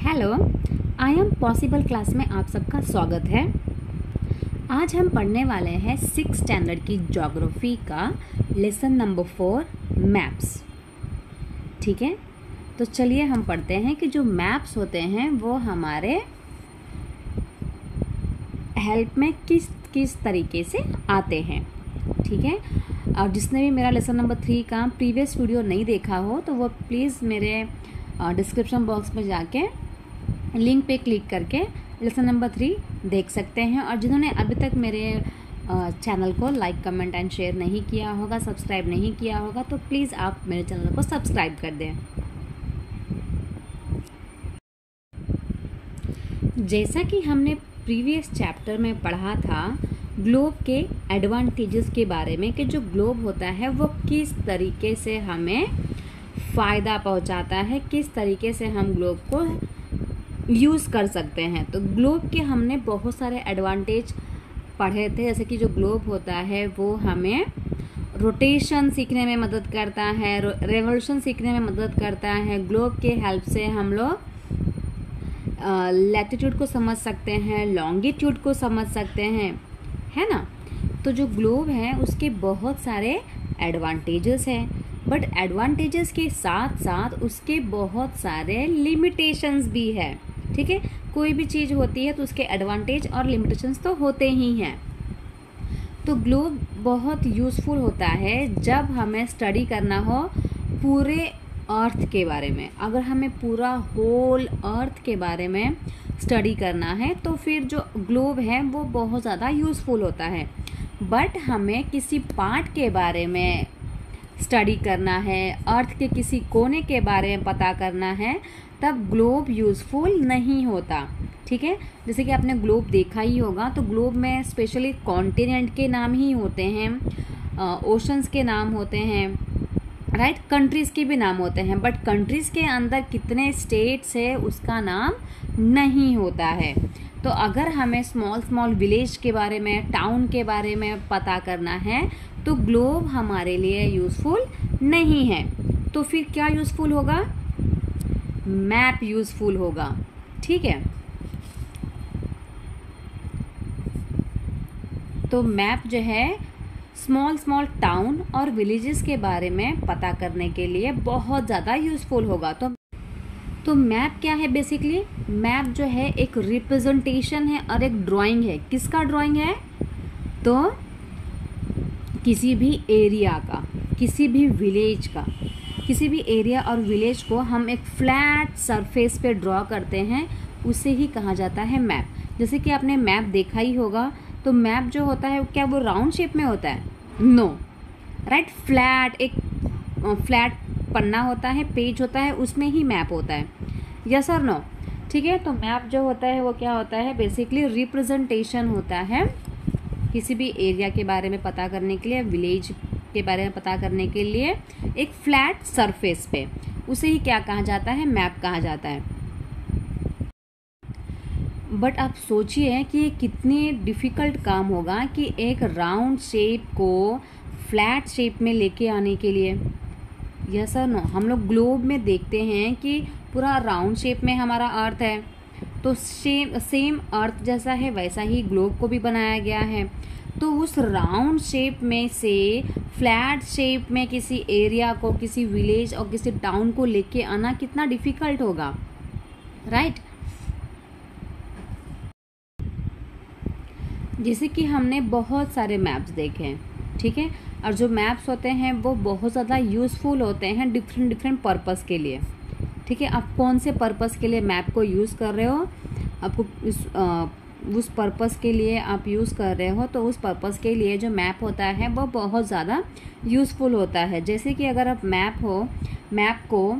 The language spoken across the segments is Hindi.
Hello, I am possible class में आप सबका स्वागत है। आज हम पढ़ने वाले हैं 6th स्टैंडर्ड की ज्योग्राफी का लेसन नंबर 4 मैप्स। ठीक है, तो चलिए हम पढ़ते हैं कि जो मैप्स होते हैं वो हमारे हेल्प में किस किस तरीके से आते हैं। ठीक है, और जिसने भी मेरा लेसन नंबर 3 का प्रीवियस वीडियो नहीं देखा हो तो वो प्लीज़ मेरे डिस्क्रिप्शन बॉक्स में जाके लिंक पे क्लिक करके लेसन नंबर 3 देख सकते हैं। और जिन्होंने अभी तक मेरे चैनल को लाइक, कमेंट एंड शेयर नहीं किया होगा, सब्सक्राइब नहीं किया होगा, तो प्लीज़ आप मेरे चैनल को सब्सक्राइब कर दें। जैसा कि हमने प्रीवियस चैप्टर में पढ़ा था ग्लोब के एडवांटेजेस के बारे में कि जो ग्लोब होता है वो किस तरीके से हमें फ़ायदा पहुंचाता है, किस तरीके से हम ग्लोब को यूज़ कर सकते हैं। तो ग्लोब के हमने बहुत सारे एडवांटेज पढ़े थे, जैसे कि जो ग्लोब होता है वो हमें रोटेशन सीखने में मदद करता है, रेवोल्यूशन सीखने में मदद करता है। ग्लोब के हेल्प से हम लोग लैटिट्यूड को समझ सकते हैं, लॉन्गिट्यूड को समझ सकते हैं, है ना। तो जो ग्लोब है उसके बहुत सारे एडवांटेजेस हैं, बट एडवांटेजेस के साथ साथ उसके बहुत सारे लिमिटेशंस भी है। ठीक है, कोई भी चीज़ होती है तो उसके एडवांटेज और लिमिटेशंस तो होते ही हैं। तो ग्लोब बहुत यूज़फुल होता है जब हमें स्टडी करना हो पूरे अर्थ के बारे में। अगर हमें पूरा होल अर्थ के बारे में स्टडी करना है तो फिर जो ग्लोब है वो बहुत ज़्यादा यूज़फुल होता है। बट हमें किसी पार्ट के बारे में स्टडी करना है, अर्थ के किसी कोने के बारे में पता करना है, तब ग्लोब यूज़फुल नहीं होता। ठीक है, जैसे कि आपने ग्लोब देखा ही होगा, तो ग्लोब में स्पेशली कॉन्टिनेंट के नाम ही होते हैं, ओशंस के नाम होते हैं, राइट, कंट्रीज़ के भी नाम होते हैं, बट कंट्रीज़ के अंदर कितने स्टेट्स है उसका नाम नहीं होता है। तो अगर हमें स्मॉल विलेज के बारे में, टाउन के बारे में पता करना है तो ग्लोब हमारे लिए यूज़फुल नहीं है। तो फिर क्या यूज़फुल होगा? मैप यूज़फुल होगा। ठीक है, तो मैप जो है स्मॉल टाउन और विलेजेस के बारे में पता करने के लिए बहुत ज़्यादा यूज़फुल होगा। तो मैप क्या है? बेसिकली मैप जो है एक रिप्रेजेंटेशन है और एक ड्राइंग है। किसका ड्राइंग है? तो किसी भी एरिया का, किसी भी विलेज का, किसी भी एरिया और विलेज को हम एक फ्लैट सरफेस पे ड्रॉ करते हैं, उसे ही कहा जाता है मैप। जैसे कि आपने मैप देखा ही होगा, तो मैप जो होता है क्या वो राउंड शेप में होता है? नो, राइट, फ्लैट, एक फ्लैट पन्ना होता है, पेज होता है, उसमें ही मैप होता है। यस और नो? ठीक है, तो मैप जो होता है वो क्या होता है? बेसिकली रिप्रेजेंटेशन होता है किसी भी एरिया के बारे में पता करने के लिए, विलेज के बारे में पता करने के लिए एक फ्लैट सरफेस पे, उसे ही क्या कहा जाता है? मैप कहा जाता है। बट आप सोचिए कि कितनी डिफ़िकल्ट काम होगा कि एक राउंड शेप को फ्लैट शेप में लेके आने के लिए। यस और नो? हम लोग ग्लोब में देखते हैं कि पूरा राउंड शेप में हमारा अर्थ है, तो सेम अर्थ जैसा है वैसा ही ग्लोब को भी बनाया गया है। तो उस राउंड शेप में से फ्लैट शेप में किसी एरिया को, किसी विलेज और किसी टाउन को लेके आना कितना डिफ़िकल्ट होगा, राइट। जैसे कि हमने बहुत सारे मैप्स देखे हैं, ठीक है, और जो मैप्स होते हैं वो बहुत ज़्यादा यूज़फुल होते हैं डिफरेंट पर्पस के लिए। ठीक है, आप कौन से पर्पस के लिए मैप को यूज़ कर रहे हो, आपको उस पर्पस के लिए आप यूज़ कर रहे हो, तो उस पर्पस के लिए जो मैप होता है वो बहुत ज़्यादा यूज़फुल होता है। जैसे कि अगर आप मैप को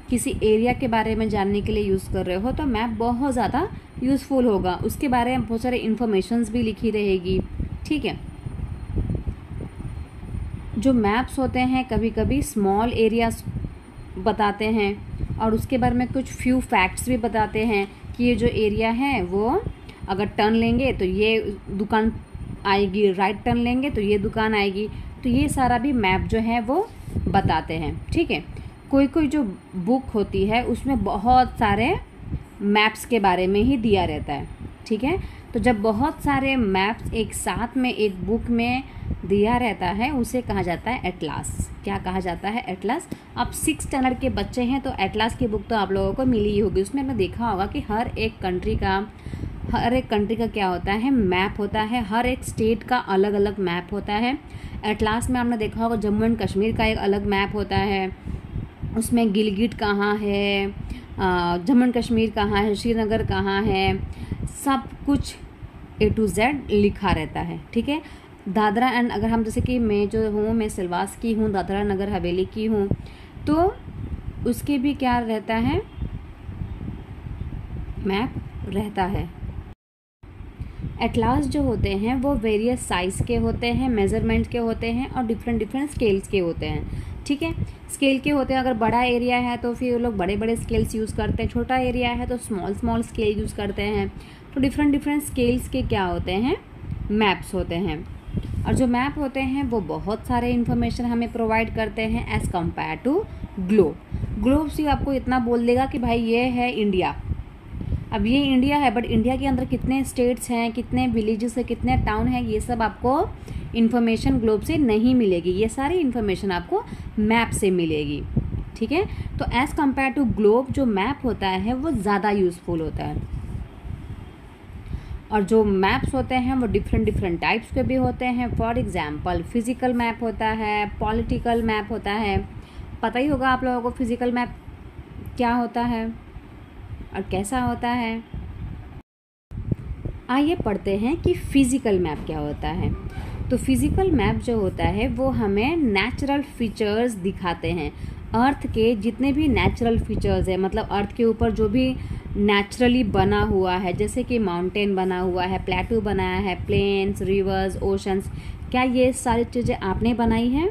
किसी एरिया के बारे में जानने के लिए यूज़ कर रहे हो तो मैप बहुत ज़्यादा यूज़फुल होगा, उसके बारे में बहुत सारे इन्फॉर्मेशंस भी लिखी रहेगी। ठीक है, जो मैप्स होते हैं कभी कभी स्मॉल एरियाज बताते हैं और उसके बारे में कुछ फ्यू फैक्ट्स भी बताते हैं कि ये जो एरिया है वो अगर टर्न लेंगे तो ये दुकान आएगी, राइट टर्न लेंगे तो ये दुकान आएगी। तो ये सारा भी मैप जो है वो बताते हैं। ठीक है, कोई जो बुक होती है उसमें बहुत सारे मैप्स के बारे में ही दिया रहता है, ठीक है। तो जब बहुत सारे मैप्स एक साथ में एक बुक में दिया रहता है उसे कहा जाता है एटलास। क्या कहा जाता है? एटलास। अब 6th स्टैंडर्ड के बच्चे हैं तो एटलास की बुक तो आप लोगों को मिली ही होगी। उसमें आपने देखा होगा कि हर एक कंट्री का क्या होता है? मैप होता है। हर एक स्टेट का अलग अलग मैप होता है। एटलास में आपने देखा होगा जम्मू एंड कश्मीर का एक अलग मैप होता है, उसमें गिलगिट कहाँ है, जम्मू एंड कश्मीर कहाँ है, श्रीनगर कहाँ है, सब कुछ A to Z लिखा रहता है, ठीक है। दादरा एंड अगर हम जैसे कि मैं जो हूँ, मैं सिलवास की हूँ, दादरा नगर हवेली की हूँ, तो उसके भी क्या रहता है? मैप रहता है। एटलास जो होते हैं वो वेरियस साइज़ के होते हैं, मेज़रमेंट के होते हैं और डिफरेंट स्केल्स के होते हैं, ठीक है। स्केल के होते हैं, अगर बड़ा एरिया है तो फिर वो लोग बड़े बड़े स्केल्स यूज़ करते हैं, छोटा एरिया है तो स्मॉल स्केल यूज़ करते हैं। तो डिफरेंट स्केल्स के क्या होते हैं? मैप्स होते हैं। और जो मैप होते हैं वो बहुत सारे इन्फॉर्मेशन हमें प्रोवाइड करते हैं as compared to globe. Globe से आपको इतना बोल देगा कि भाई ये है इंडिया। अब ये इंडिया है, बट इंडिया के अंदर कितने स्टेट्स हैं, कितने विलेजेस हैं, कितने टाउन हैं, ये सब आपको इन्फॉर्मेशन ग्लोब से नहीं मिलेगी। ये सारी इन्फॉर्मेशन आपको मैप से मिलेगी, ठीक है। तो एज़ कम्पेयर टू ग्लोब जो मैप होता है वो ज़्यादा यूज़फुल होता है। और जो मैप्स होते हैं वो डिफरेंट टाइप्स के भी होते हैं। फॉर एग्जांपल फिजिकल मैप होता है, पॉलिटिकल मैप होता है। पता ही होगा आप लोगों को फिजिकल मैप क्या होता है और कैसा होता है। आइए पढ़ते हैं कि फिजिकल मैप क्या होता है। तो फिजिकल मैप जो होता है वो हमें नेचुरल फीचर्स दिखाते हैं। अर्थ के जितने भी नेचुरल फीचर्स हैं, मतलब अर्थ के ऊपर जो भी नेचुरली बना हुआ है, जैसे कि माउंटेन बना हुआ है, प्लेटू बनाया है, प्लेन्स, रिवर्स, ओशंस, क्या ये सारी चीज़ें आपने बनाई हैं?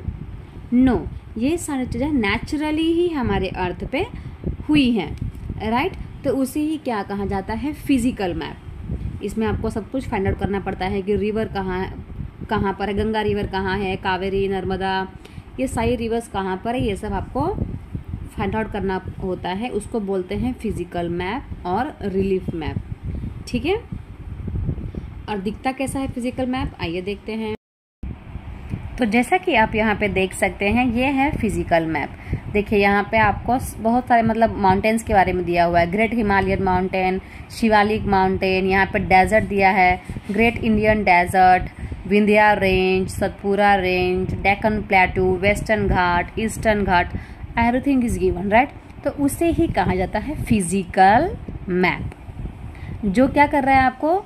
नो, ये सारी चीज़ें नेचुरली ही हमारे अर्थ पे हुई हैं, राइट। तो उसे ही क्या कहा जाता है? Physical map. इसमें आपको सब कुछ फाइंड आउट करना पड़ता है कि रिवर कहाँ पर है, गंगा रिवर कहाँ है, कावेरी, नर्मदा, ये सारी रिवर्स कहाँ पर है, ये सब आपको फाइंड आउट करना होता है। उसको बोलते हैं फिजिकल मैप और रिलीफ मैप, ठीक है। और दिखता कैसा है फिजिकल मैप? आइए देखते हैं। तो जैसा कि आप यहाँ पे देख सकते हैं, ये है फिजिकल मैप। देखिए यहाँ पे आपको बहुत सारे मतलब माउंटेन्स के बारे में दिया हुआ है। Great Himalayan mountain, Shivalik mountain, यहाँ पे डेजर्ट दिया है, great Indian desert, Vindhya range, Satpura range, Deccan plateau, western Ghat, eastern Ghat, everything is given, right. तो उसे ही कहा जाता है फिजिकल मैप। जो क्या कर रहा है, आपको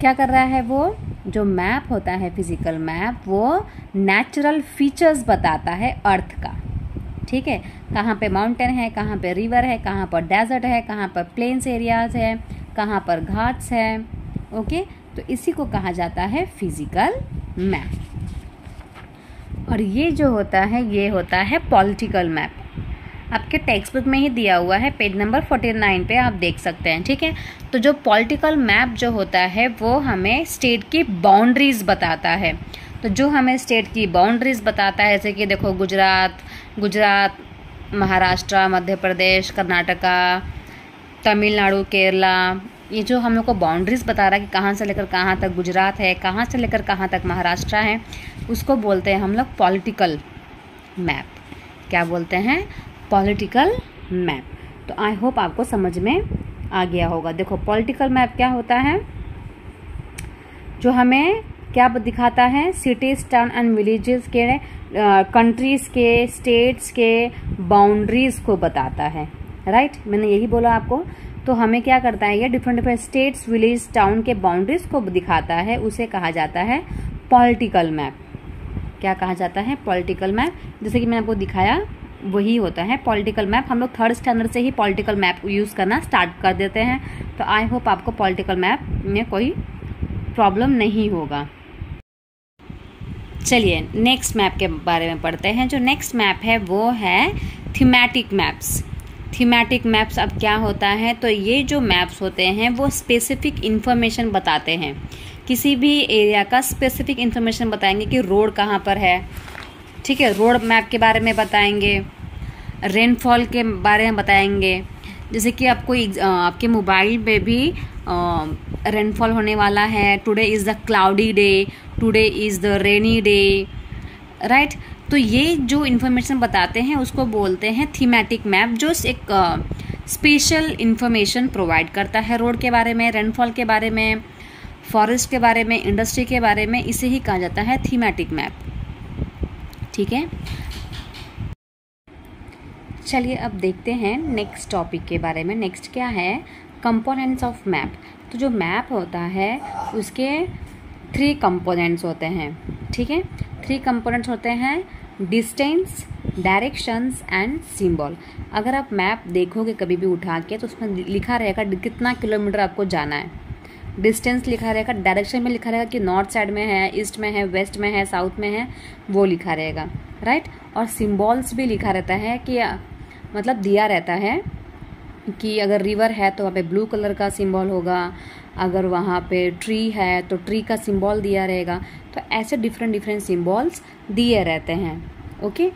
क्या कर रहा है? वो जो मैप होता है फिजिकल मैप, वो नेचुरल फीचर्स बताता है अर्थ का, ठीक है। कहाँ पे माउंटेन है, कहाँ पे रिवर है, कहाँ पर डेजर्ट है, कहाँ पर प्लेन्स एरियाज है, कहाँ पर घाट्स है, ओके। तो इसी को कहा जाता है फिजिकल मैप। और ये जो होता है ये होता है पॉलिटिकल मैप। आपके टेक्स्ट बुक में ही दिया हुआ है, पेज नंबर 49 पे आप देख सकते हैं, ठीक है। तो जो पॉलिटिकल मैप जो होता है वो हमें स्टेट की बाउंड्रीज बताता है। तो जो हमें स्टेट की बाउंड्रीज बताता है, जैसे कि देखो गुजरात, महाराष्ट्र, मध्य प्रदेश, कर्नाटका, तमिलनाडु, केरला, ये जो हम लोग को बाउंड्रीज बता रहा है कि कहाँ से लेकर कहाँ तक गुजरात है, कहाँ से लेकर कहाँ तक महाराष्ट्र है, उसको बोलते हैं हम लोग पॉलिटिकल मैप। क्या बोलते हैं? Political map. तो आई होप आपको समझ में आ गया होगा। देखो पॉलिटिकल मैप क्या होता है? जो हमें क्या दिखाता है? सिटीज, टाउन एंड विलेजेस के, कंट्रीज के, स्टेट्स के बाउंड्रीज को बताता है, राइट। मैंने यही बोला आपको। तो हमें क्या करता है? ये डिफरेंट स्टेट्स, विलेज, टाउन के बाउंड्रीज को दिखाता है, उसे कहा जाता है पॉलिटिकल मैप। क्या कहा जाता है? Political map. जैसे कि मैंने आपको दिखाया वही होता है पॉलिटिकल मैप। हम लोग 3rd स्टैंडर्ड से ही पॉलिटिकल मैप यूज़ करना स्टार्ट कर देते हैं। तो आई होप आपको पॉलिटिकल मैप में कोई प्रॉब्लम नहीं होगा। चलिए नेक्स्ट मैप के बारे में पढ़ते हैं। जो नेक्स्ट मैप है वो है थीमेटिक मैप्स। थीमेटिक मैप्स अब क्या होता है? तो ये जो मैप्स होते हैं वो स्पेसिफिक इन्फॉर्मेशन बताते हैं। किसी भी एरिया का स्पेसिफिक इन्फॉर्मेशन बताएंगे कि रोड कहाँ पर है, ठीक है, रोड मैप के बारे में बताएंगे, रेनफॉल के बारे में बताएंगे, जैसे कि आपको आपके मोबाइल पे भी रेनफॉल होने वाला है, today is the cloudy day, today is the rainy day, right. तो ये जो इन्फॉर्मेशन बताते हैं उसको बोलते हैं थीमेटिक मैप, जो एक स्पेशल इन्फॉर्मेशन प्रोवाइड करता है रोड के बारे में, रेनफॉल के बारे में, फॉरेस्ट के बारे में, इंडस्ट्री के बारे में। इसे ही कहा जाता है थीमेटिक मैप, ठीक है। चलिए अब देखते हैं नेक्स्ट टॉपिक के बारे में। नेक्स्ट क्या है, कंपोनेंट्स ऑफ मैप। तो जो मैप होता है उसके 3 कंपोनेंट्स होते हैं, ठीक है। 3 कंपोनेंट्स होते हैं, डिस्टेंस, डायरेक्शंस एंड सिंबल। अगर आप मैप देखोगे कभी भी उठा के तो उसमें लिखा रहेगा कितना किलोमीटर आपको जाना है, डिस्टेंस लिखा रहेगा, डायरेक्शन में लिखा रहेगा कि नॉर्थ साइड में है, ईस्ट में है, वेस्ट में है, साउथ में है, वो लिखा रहेगा, राइट। और सिंबल्स भी लिखा रहता है कि मतलब दिया रहता है कि अगर रिवर है तो वहाँ पे ब्लू कलर का सिंबल होगा, अगर वहाँ पे ट्री है तो ट्री का सिंबल दिया रहेगा। तो ऐसे डिफरेंट सिंबल्स दिए रहते हैं, ओके।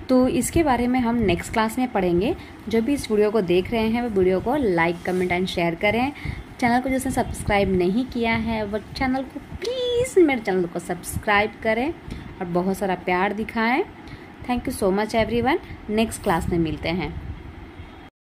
तो इसके बारे में हम नेक्स्ट क्लास में पढ़ेंगे। जो भी इस वीडियो को देख रहे हैं वो वीडियो को लाइक, कमेंट एंड शेयर करें। चैनल को जिसने सब्सक्राइब नहीं किया है वो चैनल को प्लीज़ मेरे चैनल को सब्सक्राइब करें और बहुत सारा प्यार दिखाएं। Thank you so much everyone. Next class में मिलते हैं।